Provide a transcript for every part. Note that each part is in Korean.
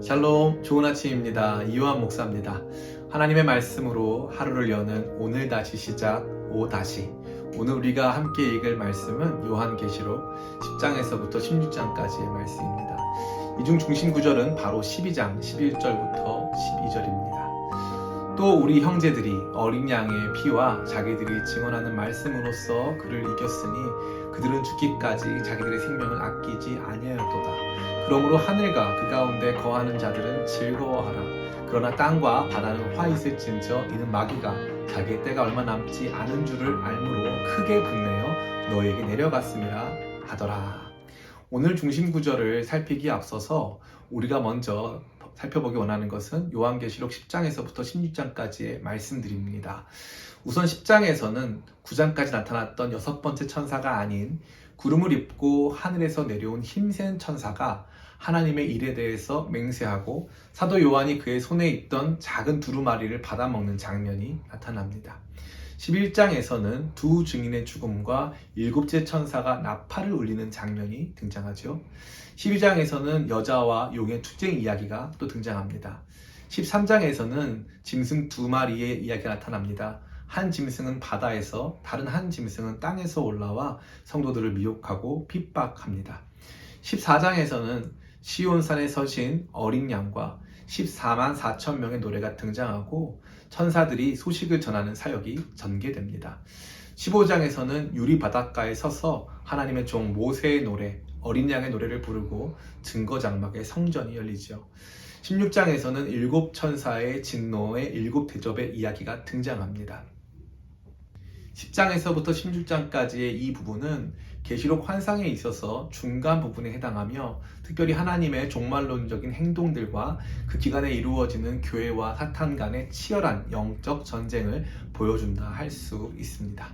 샬롬, 좋은 아침입니다. 이요한 목사입니다. 하나님의 말씀으로 하루를 여는 오늘 다시 시작, 오늘 우리가 함께 읽을 말씀은 요한계시록 10장에서부터 16장까지의 말씀입니다. 이 중 중심 구절은 바로 12장 11절부터 12절입니다. 또 우리 형제들이 어린 양의 피와 자기들이 증언하는 말씀으로써 그를 이겼으니 그들은 죽기까지 자기들의 생명을 아끼지 아니하였도다. 그러므로 하늘과 그 가운데 거하는 자들은 즐거워하라. 그러나 땅과 바다는 화 있을진저 이는 마귀가 자기의 때가 얼마 남지 않은 줄을 알므로 크게 분내어 너에게 내려갔음이라 하더라. 오늘 중심 구절을 살피기에 앞서서 우리가 먼저 살펴보기 원하는 것은 요한계시록 10장에서부터 16장까지의 말씀들입니다. 우선 10장에서는 9장까지 나타났던 6번째 천사가 아닌 구름을 입고 하늘에서 내려온 힘센 천사가 하나님의 일에 대해서 맹세하고 사도 요한이 그의 손에 있던 작은 두루마리를 받아먹는 장면이 나타납니다. 11장에서는 두 증인의 죽음과 7째 천사가 나팔을 울리는 장면이 등장하죠. 12장에서는 여자와 용의 투쟁 이야기가 또 등장합니다. 13장에서는 짐승 2마리의 이야기가 나타납니다. 한 짐승은 바다에서 다른 한 짐승은 땅에서 올라와 성도들을 미혹하고 핍박합니다. 14장에서는 시온산에 서신 어린 양과 14만 4천 명의 노래가 등장하고 천사들이 소식을 전하는 사역이 전개됩니다. 15장에서는 유리 바닷가에 서서 하나님의 종 모세의 노래, 어린 양의 노래를 부르고 증거 장막의 성전이 열리죠. 16장에서는 7 천사의 진노의 7 대접의 이야기가 등장합니다. 10장에서부터 16장까지의 이 부분은 계시록 환상에 있어서 중간 부분에 해당하며 특별히 하나님의 종말론적인 행동들과 그 기간에 이루어지는 교회와 사탄 간의 치열한 영적 전쟁을 보여준다 할 수 있습니다.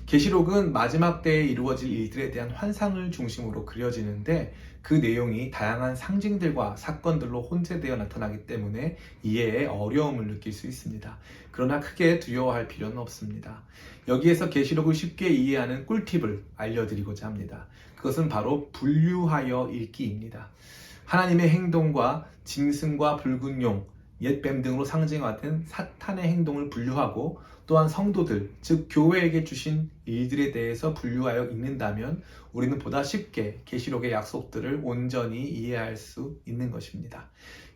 계시록은 마지막 때에 이루어질 일들에 대한 환상을 중심으로 그려지는데 그 내용이 다양한 상징들과 사건들로 혼재되어 나타나기 때문에 이해에 어려움을 느낄 수 있습니다. 그러나 크게 두려워할 필요는 없습니다. 여기에서 계시록을 쉽게 이해하는 꿀팁을 알려드리고자 합니다. 그것은 바로 분류하여 읽기입니다. 하나님의 행동과 짐승과 붉은 용, 옛뱀 등으로 상징화된 사탄의 행동을 분류하고 또한 성도들, 즉 교회에게 주신 일들에 대해서 분류하여 읽는다면 우리는 보다 쉽게 계시록의 약속들을 온전히 이해할 수 있는 것입니다.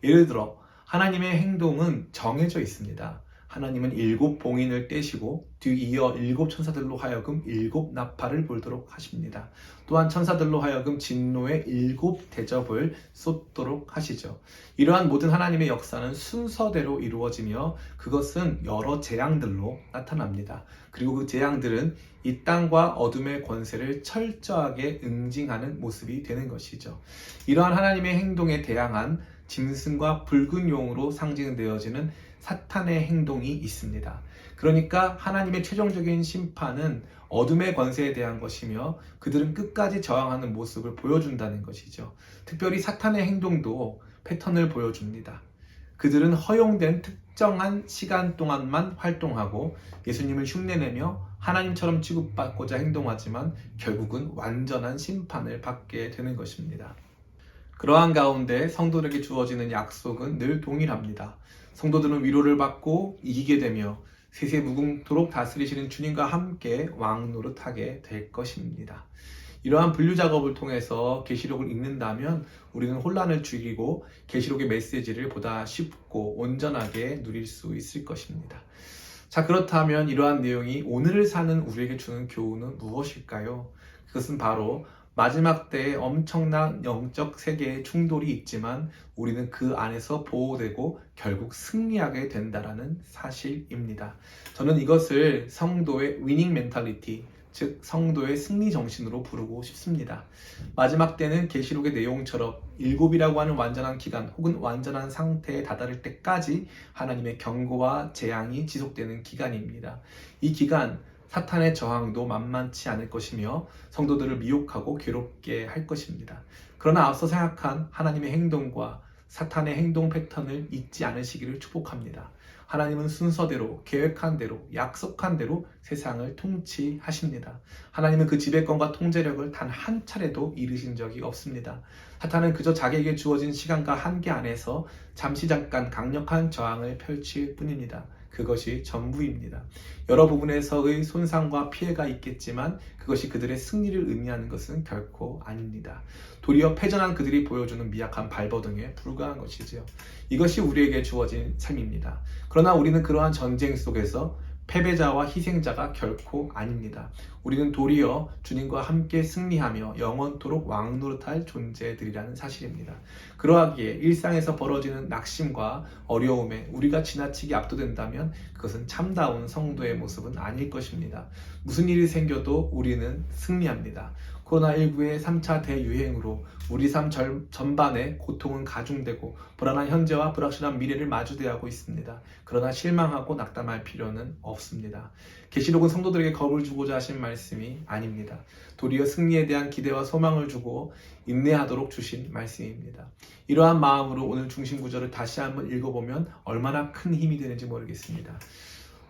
예를 들어 하나님의 행동은 정해져 있습니다. 하나님은 7 봉인을 떼시고 뒤이어 7 천사들로 하여금 7 나팔을 불도록 하십니다. 또한 천사들로 하여금 진노의 7 대접을 쏟도록 하시죠. 이러한 모든 하나님의 역사는 순서대로 이루어지며 그것은 여러 재앙들로 나타납니다. 그리고 그 재앙들은 이 땅과 어둠의 권세를 철저하게 응징하는 모습이 되는 것이죠. 이러한 하나님의 행동에 대항한 짐승과 붉은 용으로 상징되어지는 사탄의 행동이 있습니다. 그러니까 하나님의 최종적인 심판은 어둠의 권세에 대한 것이며 그들은 끝까지 저항하는 모습을 보여준다는 것이죠. 특별히 사탄의 행동도 패턴을 보여줍니다. 그들은 허용된 특정한 시간 동안만 활동하고 예수님을 흉내내며 하나님처럼 취급받고자 행동하지만 결국은 완전한 심판을 받게 되는 것입니다. 그러한 가운데 성도들에게 주어지는 약속은 늘 동일합니다. 성도들은 위로를 받고 이기게 되며 세세 무궁토록 다스리시는 주님과 함께 왕노릇하게 될 것입니다. 이러한 분류 작업을 통해서 계시록을 읽는다면 우리는 혼란을 죽이고 계시록의 메시지를 보다 쉽고 온전하게 누릴 수 있을 것입니다. 자, 그렇다면 이러한 내용이 오늘을 사는 우리에게 주는 교훈은 무엇일까요? 그것은 바로 마지막 때에 엄청난 영적 세계의 충돌이 있지만 우리는 그 안에서 보호되고 결국 승리하게 된다는 사실입니다. 저는 이것을 성도의 위닝 멘탈리티, 즉 성도의 승리 정신으로 부르고 싶습니다. 마지막 때는 계시록의 내용처럼 7이라고 하는 완전한 기간 혹은 완전한 상태에 다다를 때까지 하나님의 경고와 재앙이 지속되는 기간입니다. 이 기간 사탄의 저항도 만만치 않을 것이며 성도들을 미혹하고 괴롭게 할 것입니다. 그러나 앞서 생각한 하나님의 행동과 사탄의 행동 패턴을 잊지 않으시기를 축복합니다. 하나님은 순서대로, 계획한 대로, 약속한 대로 세상을 통치하십니다. 하나님은 그 지배권과 통제력을 단 한 차례도 잃으신 적이 없습니다. 사탄은 그저 자기에게 주어진 시간과 한계 안에서 잠시 잠깐 강력한 저항을 펼칠 뿐입니다. 그것이 전부입니다. 여러 부분에서의 손상과 피해가 있겠지만 그것이 그들의 승리를 의미하는 것은 결코 아닙니다. 도리어 패전한 그들이 보여주는 미약한 발버둥에 불과한 것이지요. 이것이 우리에게 주어진 삶입니다. 그러나 우리는 그러한 전쟁 속에서 패배자와 희생자가 결코 아닙니다. 우리는 도리어 주님과 함께 승리하며 영원토록 왕노릇할 존재들이라는 사실입니다. 그러하기에 일상에서 벌어지는 낙심과 어려움에 우리가 지나치게 압도된다면 그것은 참다운 성도의 모습은 아닐 것입니다. 무슨 일이 생겨도 우리는 승리합니다. 코로나19의 3차 대유행으로 우리 삶 전반에 고통은 가중되고 불안한 현재와 불확실한 미래를 마주대하고 있습니다. 그러나 실망하고 낙담할 필요는 없습니다. 계시록은 성도들에게 겁을 주고자 하신 말씀이 아닙니다. 도리어 승리에 대한 기대와 소망을 주고 인내하도록 주신 말씀입니다. 이러한 마음으로 오늘 중심 구절을 다시 한번 읽어보면 얼마나 큰 힘이 되는지 모르겠습니다.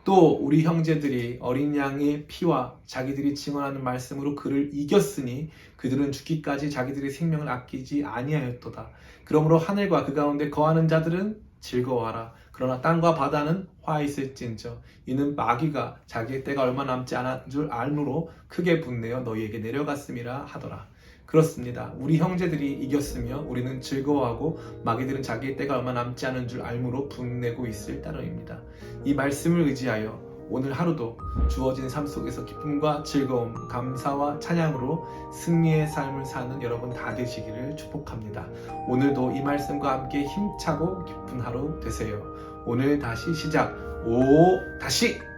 또 우리 형제들이 어린 양의 피와 자기들이 증언하는 말씀으로 그를 이겼으니 그들은 죽기까지 자기들의 생명을 아끼지 아니하였도다. 그러므로 하늘과 그 가운데 거하는 자들은 즐거워하라. 그러나 땅과 바다는 화 있을진저 이는 마귀가 자기의 때가 얼마 남지 않은 줄 알므로 크게 분내어 너희에게 내려갔음이라 하더라. 그렇습니다. 우리 형제들이 이겼으며 우리는 즐거워하고 마귀들은 자기의 때가 얼마 남지 않은 줄 알므로 분내고 있을 따름입니다. 이 말씀을 의지하여 오늘 하루도 주어진 삶 속에서 기쁨과 즐거움, 감사와 찬양으로 승리의 삶을 사는 여러분 다 되시기를 축복합니다. 오늘도 이 말씀과 함께 힘차고 기쁜 하루 되세요. 오늘 다시 시작. 다시!